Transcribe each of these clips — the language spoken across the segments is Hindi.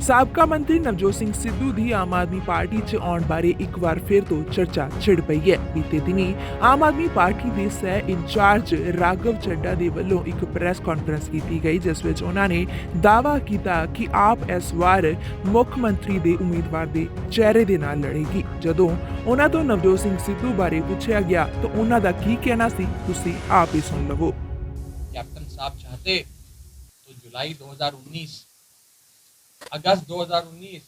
ਸਾਬਕਾ ਮੰਤਰੀ ਨਵਜੋਤ ਸਿੰਘ ਸਿੱਧੂ ਦੀ ਆਮ ਆਦਮੀ ਪਾਰਟੀ 'ਚ ਆਉਣ ਬਾਰੇ ਇੱਕ ਵਾਰ ਫਿਰ ਤੋਂ ਚਰਚਾ ਛਿੜ ਪਈ ਹੈ। ਬੀਤੇ ਦਿਨੀ ਆਮ ਆਦਮੀ ਪਾਰਟੀ ਦੇ ਸਹਿ ਇੰਚਾਰਜ ਰਾਘਵ ਚੱਡਾ ਦੇ ਵੱਲੋਂ ਇੱਕ ਪ੍ਰੈਸ ਕਾਨਫਰੰਸ ਕੀਤੀ ਗਈ, ਜਿਸ ਵਿੱਚ ਉਹਨਾਂ ਨੇ ਦਾਅਵਾ ਕੀਤਾ ਕਿ ਆਪ ਇਸ ਵਾਰ ਮੁੱਖ ਮੰਤਰੀ ਦੇ ਉਮੀਦਵਾਰ ਦੇ ਚਿਹਰੇ ਦੇ ਨਾਲ ਲੜੇਗੀ। ਜਦੋਂ ਉਹਨਾਂ ਤੋਂ ਨਵਜੋਤ ਸਿੰਘ ਸਿੱਧੂ ਬਾਰੇ ਪੁੱਛਿਆ ਗਿਆ ਤਾਂ ਉਹਨਾਂ ਦਾ ਕੀ ਕਹਿਣਾ ਸੀ, ਤੁਸੀਂ ਆਪ ਹੀ ਸੁਣ ਲਵੋ। कैप्टन साहब चाहते तो जुलाई 2019 अगस्त 2019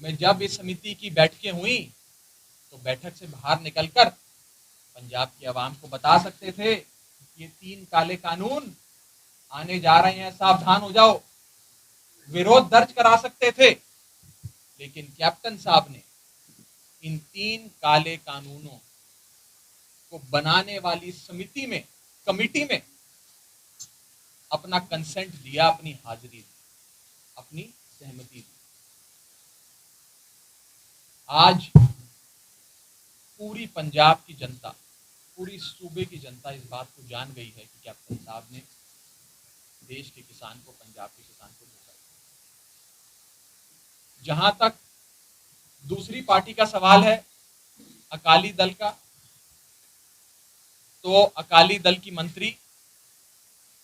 में जब इस समिति की बैठकें हुई तो बैठक से बाहर निकलकर पंजाब की आवाम को बता सकते थे ये 3 काले कानून आने जा रहे हैं, सावधान हो जाओ, विरोध दर्ज करा सकते थे। लेकिन कैप्टन साहब ने इन 3 काले कानूनों को बनाने वाली समिति में, कमेटी में अपना कंसेंट दिया, अपनी हाजिरी दी, अपनी सहमति दी। आज पूरी पंजाब की जनता, पूरी सूबे की जनता इस बात को जान गई है कि कैप्टन साहब ने देश के किसान को, पंजाब के किसान को धोखा दिया। जहां तक दूसरी पार्टी का सवाल है, अकाली दल का, तो अकाली दल की मंत्री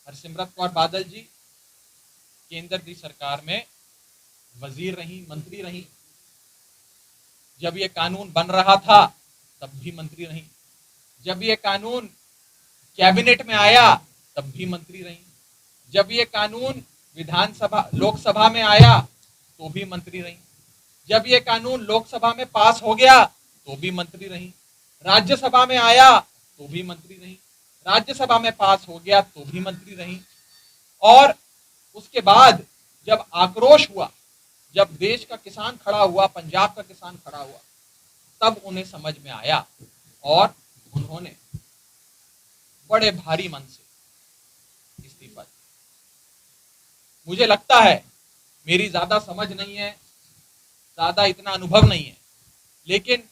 हरसिमरत कौर बादल जी केंद्र की सरकार में वजीर रही, मंत्री रही। जब ये कानून बन रहा था तब भी मंत्री रही, जब ये कानून कैबिनेट में आया तब भी मंत्री रही, जब ये कानून विधानसभा, लोकसभा में आया तो भी मंत्री रही, जब ये कानून लोकसभा में पास हो गया तो भी मंत्री रही, राज्यसभा में आया तो भी मंत्री रही, राज्यसभा में पास हो गया तो भी मंत्री रही। और उसके बाद जब आक्रोश हुआ, जब देश का किसान खड़ा हुआ, पंजाब का किसान खड़ा हुआ, तब उन्हें समझ में आया और उन्होंने बड़े भारी मन से इस्तीफा दिया। मुझे लगता है, मेरी ज्यादा समझ नहीं है, ज्यादा इतना अनुभव नहीं है, लेकिन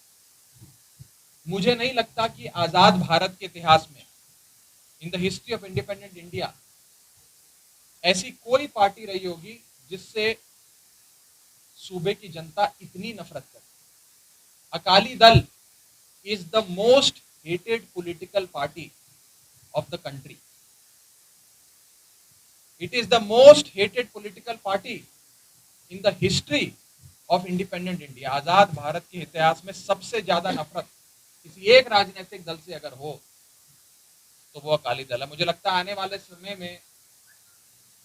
मुझे नहीं लगता कि आजाद भारत के इतिहास में, इन the history of independent India, ऐसी कोई पार्टी रही होगी जिससे सूबे की जनता इतनी नफरत करे। Akali Dal is the most hated political party of the country. It is the most hated political party in the history of independent India. आजाद भारत के इतिहास में सबसे ज्यादा नफरत किसी एक राजनीतिक दल से अगर हो तो वो अकाली दल है। मुझे लगता है आने वाले समय में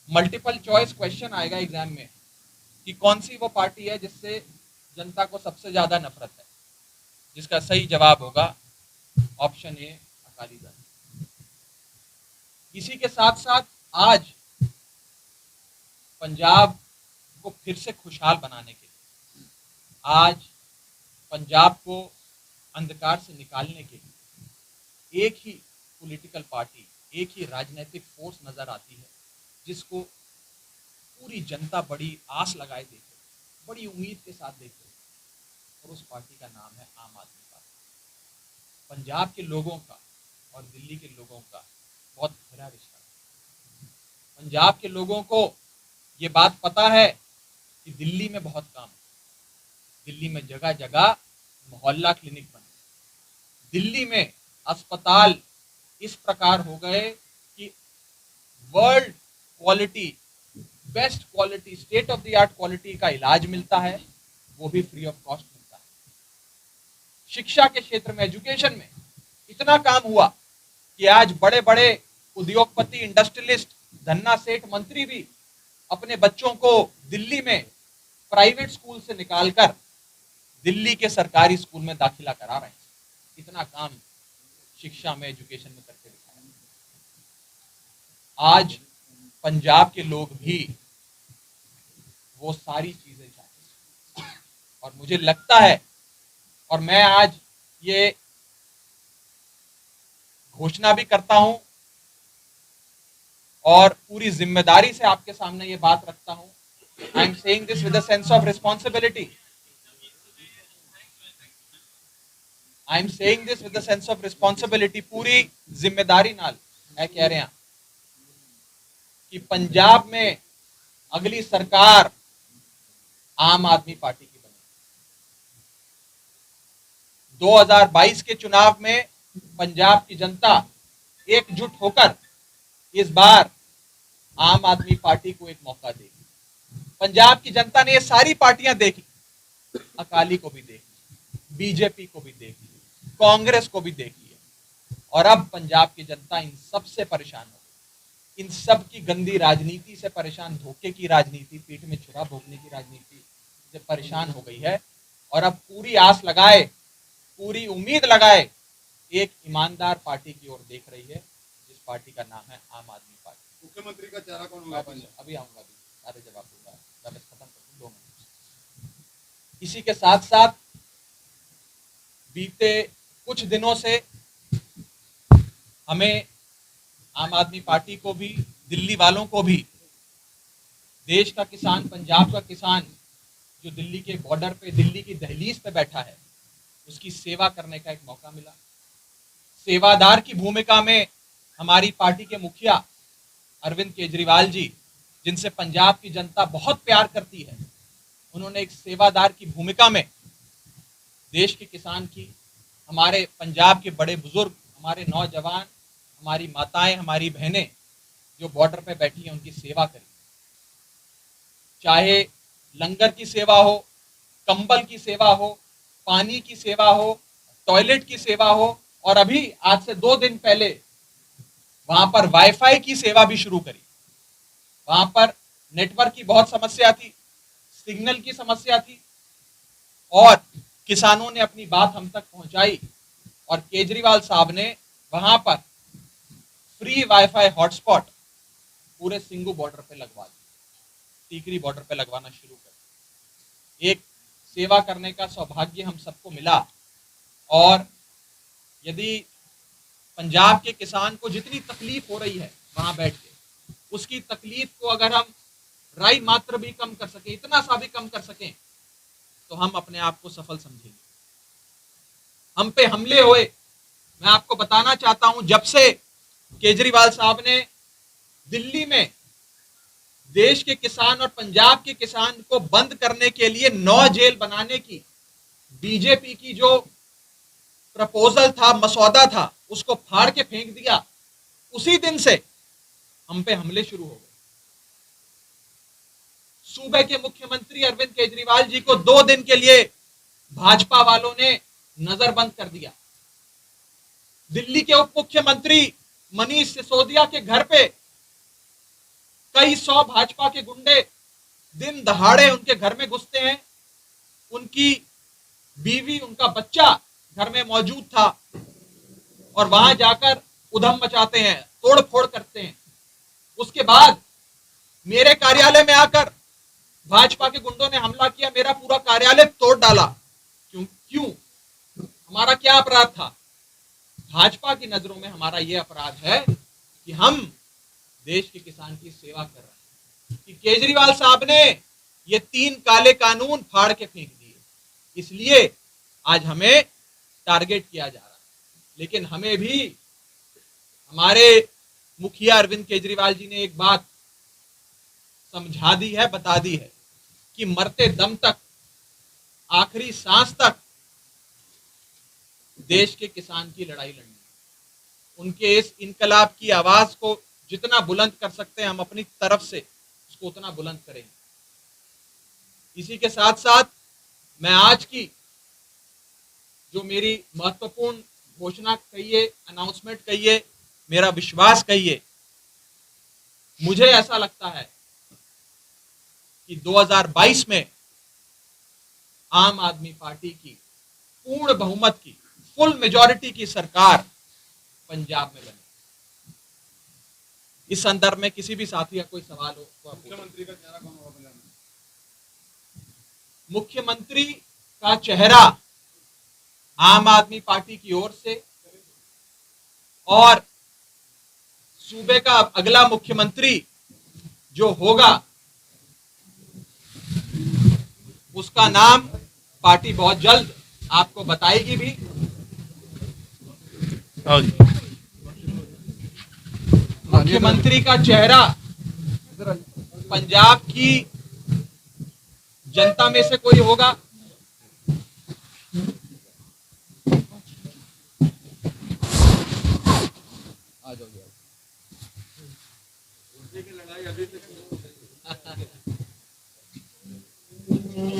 मल्टीपल चॉइस क्वेश्चन आएगा एग्जाम में कि कौन सी वो पार्टी है जिससे जनता को सबसे ज्यादा नफरत है, जिसका सही जवाब होगा ऑप्शन ए, अकाली दल। इसी के साथ साथ आज पंजाब को फिर से खुशहाल बनाने के लिए, आज पंजाब को अंधकार से निकालने के लिए एक ही पॉलिटिकल पार्टी, एक ही राजनीतिक फोर्स नजर आती है जिसको पूरी जनता बड़ी आस लगाए देखे, बड़ी उम्मीद के साथ देखे, और उस पार्टी का नाम है आम आदमी पार्टी। पंजाब के लोगों का और दिल्ली के लोगों का बहुत गहरा रिश्ता है। पंजाब के लोगों को ये बात पता है कि दिल्ली में बहुत काम है, दिल्ली में जगह जगह मोहल्ला क्लिनिक बने, दिल्ली में अस्पताल इस प्रकार हो गए कि world quality, best quality, state of the art quality का इलाज मिलता है, वो भी फ्री ऑफ कॉस्ट मिलता है। शिक्षा के क्षेत्र में, एजुकेशन में इतना काम हुआ कि आज बड़े बड़े उद्योगपति, इंडस्ट्रियलिस्ट, धन्ना सेठ, मंत्री भी अपने बच्चों को दिल्ली में प्राइवेट स्कूल से निकालकर दिल्ली के सरकारी स्कूल में दाखिला करा रहे हैं। इतना काम शिक्षा में, एजुकेशन में करके दिखाया। आज पंजाब के लोग भी वो सारी चीजें चाहते हैं, और मुझे लगता है, और मैं आज ये घोषणा भी करता हूं और पूरी जिम्मेदारी से आपके सामने ये बात रखता हूं। I am saying this with a sense of responsibility. I am saying this with a sense of responsibility, पूरी जिम्मेदारी नाल मैं कह रहा कि पंजाब में अगली सरकार आम आदमी पार्टी की बनी। 2022 के चुनाव में पंजाब की जनता एकजुट होकर इस बार आम आदमी पार्टी को एक मौका देगी। पंजाब की जनता ने ये सारी पार्टियां देखी, अकाली को भी देख ली, बीजेपी को भी देख ली, कांग्रेस को भी देख लिया, और अब पंजाब की जनता इन सब से परेशान हो गई। इन सब की गंदी राजनीति से परेशान, धोखे की राजनीति, पीठ में छुरा भोगने की राजनीति से परेशान हो गई है, और अब पूरी आस लगाए, पूरी उम्मीद लगाए एक ईमानदार पार्टी की ओर देख रही है, जिस पार्टी का नाम है आम आदमी पार्टी। मुख्यमंत्री का चेहरा कौन होगा? अभी आऊंगा, अभी सारे जवाब दूंगा, खत्म कर 2 मिनट। इसी के साथ साथ बीते कुछ दिनों से हमें, आम आदमी पार्टी को भी, दिल्ली वालों को भी, देश का किसान, पंजाब का किसान जो दिल्ली के बॉर्डर पे, दिल्ली की दहलीज पे बैठा है, उसकी सेवा करने का एक मौका मिला। सेवादार की भूमिका में हमारी पार्टी के मुखिया अरविंद केजरीवाल जी, जिनसे पंजाब की जनता बहुत प्यार करती है, उन्होंने एक सेवादार की भूमिका में देश के किसान की, हमारे पंजाब के बड़े बुजुर्ग, हमारे नौजवान, हमारी माताएं, हमारी बहनें जो बॉर्डर पे बैठी हैं, उनकी सेवा करी। चाहे लंगर की सेवा हो, कंबल की सेवा हो, पानी की सेवा हो, टॉयलेट की सेवा हो, और अभी आज से 2 दिन पहले वहां पर वाईफाई की सेवा भी शुरू करी। वहां पर नेटवर्क की बहुत समस्या थी, सिग्नल की समस्या थी, और किसानों ने अपनी बात हम तक पहुंचाई, और केजरीवाल साहब ने वहां पर फ्री वाईफाई हॉटस्पॉट पूरे सिंगू बॉर्डर पे लगवा दी, टीकरी बॉर्डर पे लगवाना शुरू कर। एक सेवा करने का सौभाग्य हम सबको मिला, और यदि पंजाब के किसान को जितनी तकलीफ हो रही है वहां बैठ के, उसकी तकलीफ को अगर हम राई मात्र भी कम कर सकें, इतना सा भी कम कर सकें, तो हम अपने आप को सफल समझेंगे। हम पे हमले हुए, मैं आपको बताना चाहता हूं, जब से केजरीवाल साहब ने दिल्ली में देश के किसान और पंजाब के किसान को बंद करने के लिए 9 जेल बनाने की बीजेपी की जो प्रपोजल था, मसौदा था, उसको फाड़ के फेंक दिया, उसी दिन से हम पे हमले शुरू हो गए। सूबे के मुख्यमंत्री अरविंद केजरीवाल जी को 2 दिन के लिए भाजपा वालों ने नजरबंद कर दिया। दिल्ली के उप मुख्यमंत्री मनीष सिसोदिया के घर पे कई 100 भाजपा के गुंडे दिन दहाड़े उनके घर में घुसते हैं। उनकी बीवी, उनका बच्चा घर में मौजूद था, और वहां जाकर उधम मचाते हैं, तोड़ फोड़ करते हैं। उसके बाद मेरे कार्यालय में आकर भाजपा के गुंडों ने हमला किया, मेरा पूरा कार्यालय तोड़ डाला। क्यों? हमारा क्या अपराध था? भाजपा की नजरों में हमारा यह अपराध है कि हम देश के किसान की सेवा कर रहे हैं, कि केजरीवाल साहब ने ये 3 काले कानून फाड़ के फेंक दिए, इसलिए आज हमें टारगेट किया जा रहा है। लेकिन हमें भी हमारे मुखिया अरविंद केजरीवाल जी ने एक बात समझा दी है, बता दी है, कि मरते दम तक, आखिरी सांस तक देश के किसान की लड़ाई लड़नी है। उनके इस इनकलाब की आवाज को जितना बुलंद कर सकते हैं हम अपनी तरफ से, उसको उतना बुलंद करेंगे। इसी के साथ साथ मैं आज की जो मेरी महत्वपूर्ण घोषणा कहिए, अनाउंसमेंट कहिए, मेरा विश्वास कहिए, मुझे ऐसा लगता है कि 2022 में आम आदमी पार्टी की पूर्ण बहुमत की, फुल मेजॉरिटी की सरकार पंजाब में बने। इस संदर्भ में किसी भी साथी का कोई सवाल हो तो आप मुख्यमंत्री का चेहरा कौन होगा पंजाब में? मुख्यमंत्री का चेहरा आम आदमी पार्टी की ओर से, और सूबे का अगला मुख्यमंत्री जो होगा उसका नाम पार्टी बहुत जल्द आपको बताएगी भी। मुख्यमंत्री का चेहरा पंजाब की जनता में से कोई होगा, आ जाओ यार।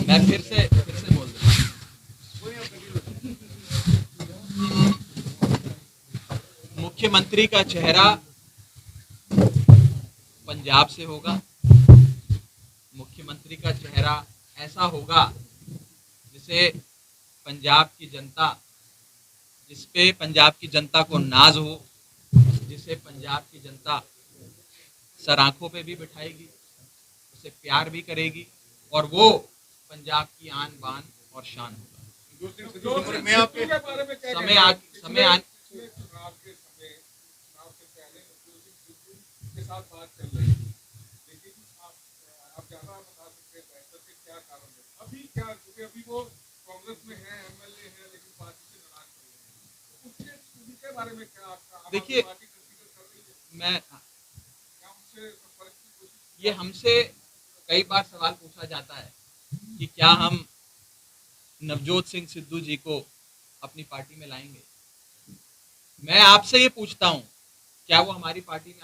मैं फिर से बोल दूं, मुख्यमंत्री का चेहरा पंजाब से होगा। मुख्यमंत्री का चेहरा ऐसा होगा जिसे पंजाब की जनता, जिसपे पंजाब की जनता को नाज हो, जिसे पंजाब की जनता सर आंखों पे भी बिठाएगी, उसे प्यार भी करेगी, और वो पंजाब की आन बान और शान होगा। मैं आपके समय आने साथ बात चल रही है, लेकिन आप ज्यादा बता सकते हैं बेहतर के क्या कारण है अभी, क्या क्योंकि अभी वो कांग्रेस में है, एमएलए है, लेकिन पार्टी से नाराज चल रहे हैं, उसके बारे में क्या आपका, देखिए, पार्टी कंसीडर कर रही है, मैं क्या उनसे संपर्क की कोशिश? ये हमसे कई बार सवाल पूछा जाता है कि क्या हम नवजोत सिंह सिद्धू जी को अपनी पार्टी में लाएंगे। मैं आपसे ये पूछता हूँ, क्या वो हमारी पार्टी में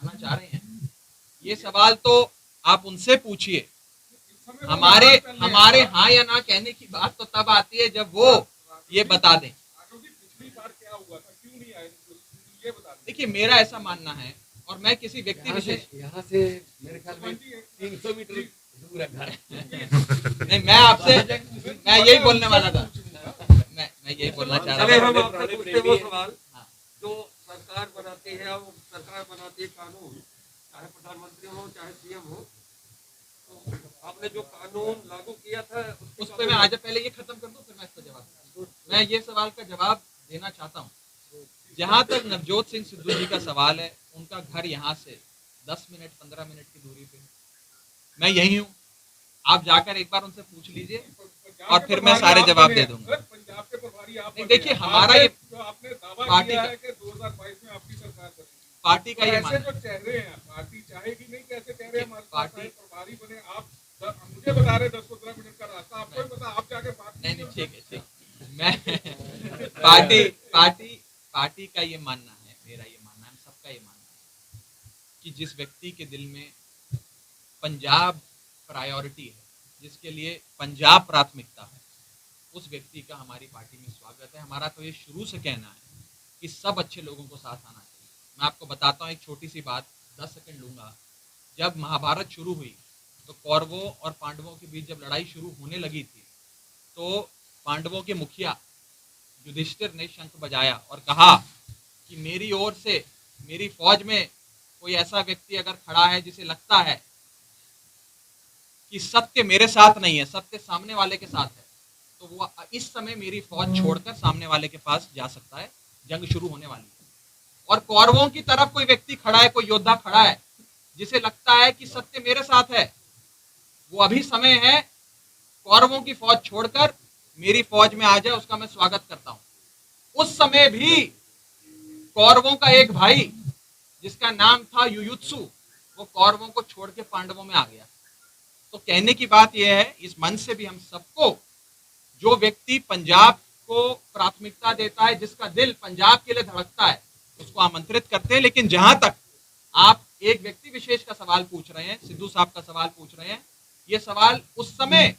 आना चाह रहे हैं? ये सवाल तो आप उनसे पूछिए। हमारे हाँ या ना कहने की बात तो तब आती है जब वो ये बता दें। पिछली बार क्या हुआ था, क्यों नहीं आए, ये बता दें। देखिए, मेरा ऐसा मानना है, और मैं किसी व्यक्ति विशेष, यहाँ से मेरे ख्याल में 300 मीटर दूर है घर। नहीं, मैं आपसे, मैं यही बोलने वाला था, मैं यही बोलना चाह चले रहा हम था। आपसे पूछते वो सवाल हाँ। जो सरकार बनाती है, वो सरकार बनाती है कानून, चाहे प्रधानमंत्री हो चाहे सीएम हो, तो आपने जो कानून लागू किया था उस पर मैं आज पहले ये खत्म कर दूं, फिर मैं इसका जवाब दूं। मैं ये सवाल का जवाब देना चाहता हूँ। जहां तक नवजोत सिंह सिद्धू जी का सवाल है, उनका घर यहाँ से 10 मिनट 15 मिनट की दूरी पे, मैं यही हूँ। आप जाकर एक बार उनसे पूछ लीजिए और फिर मैं सारे जवाब दे दूंगा। पंजाब के प्रभारी आप नहीं, देखिए, हमारा ये जो आपने दावा पार्टी किया का- है कि 2022 में आपकी सरकार बनेगी, पार्टी का तो ये ऐसे मानना जो चेहरे हैं, पार्टी चाहेगी नहीं, कैसे चेहरे हमारे पास पार्टी- आए, प्रभारी बने आप, मुझे बता रहे 10-15 मिनट का रास्ता, आपको ही पता, आप जाके बात नहीं, कीजिए। ठीक है। मैं पार्टी का ये मानना है, मेरा ये मानना है, सबका ये मानना है कि जिस व्यक्ति के दिल में पंजाब प्रायोरिटी है, जिसके लिए पंजाब प्राथमिकता है, उस व्यक्ति का हमारी पार्टी में स्वागत है। हमारा तो ये शुरू से कहना है कि सब अच्छे लोगों को साथ आना चाहिए। मैं आपको बताता हूँ एक छोटी सी बात, 10 सेकंड लूंगा। जब महाभारत शुरू हुई तो कौरवों और पांडवों के बीच जब लड़ाई शुरू होने लगी थी, तो पांडवों के मुखिया युधिष्ठिर ने शंख बजाया और कहा कि मेरी ओर से, मेरी फौज में कोई ऐसा व्यक्ति अगर खड़ा है जिसे लगता है कि सत्य मेरे साथ नहीं है, सत्य सामने वाले के साथ है, तो वो इस समय मेरी फौज छोड़कर सामने वाले के पास जा सकता है, जंग शुरू होने वाली है। और कौरवों की तरफ कोई व्यक्ति खड़ा है, कोई योद्धा खड़ा है जिसे लगता है कि सत्य मेरे साथ है, वो अभी समय है कौरवों की फौज छोड़कर मेरी फौज में आ जाए, उसका मैं स्वागत करता हूं। उस समय भी कौरवों का एक भाई जिसका नाम था युयुत्सु, वो कौरवों को छोड़ के पांडवों में आ गया। तो कहने की बात यह है, इस मंच से भी हम सबको, जो व्यक्ति पंजाब को प्राथमिकता देता है, जिसका दिल पंजाब के लिए धड़कता है, उसको आमंत्रित करते हैं। लेकिन जहां तक आप एक व्यक्ति विशेष का सवाल पूछ रहे हैं, सिद्धू साहब का सवाल पूछ रहे हैं, ये सवाल उस समय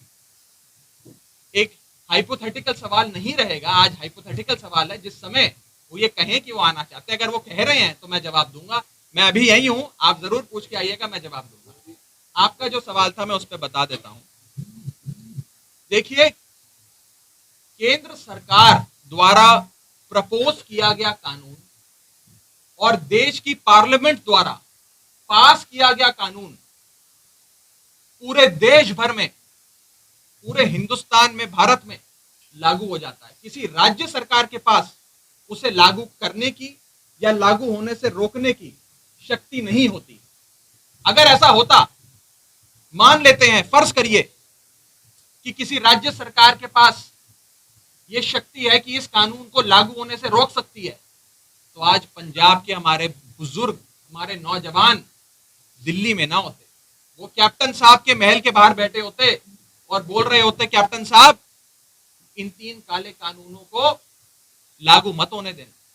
एक हाइपोथेटिकल सवाल नहीं रहेगा, आज हाइपोथेटिकल सवाल है। जिस समय वो ये कहें कि वो आना चाहते हैं, अगर वो कह रहे हैं तो मैं जवाब दूंगा। मैं अभी यही हूं, आप जरूर पूछ के आइएगा, मैं जवाब दूंगा। आपका जो सवाल था मैं उस पर बता देता हूं। देखिए, केंद्र सरकार द्वारा प्रपोज किया गया कानून और देश की पार्लियामेंट द्वारा पास किया गया कानून पूरे देश भर में, पूरे हिंदुस्तान में, भारत में लागू हो जाता है। किसी राज्य सरकार के पास उसे लागू करने की या लागू होने से रोकने की शक्ति नहीं होती। अगर ऐसा होता, मान लेते हैं, फर्ज करिए कि किसी राज्य सरकार के पास यह शक्ति है कि इस कानून को लागू होने से रोक सकती है, तो आज पंजाब के हमारे बुजुर्ग, हमारे नौजवान दिल्ली में ना होते, वो कैप्टन साहब के महल के बाहर बैठे होते और बोल रहे होते कैप्टन साहब इन 3 काले कानूनों को लागू मत होने देना।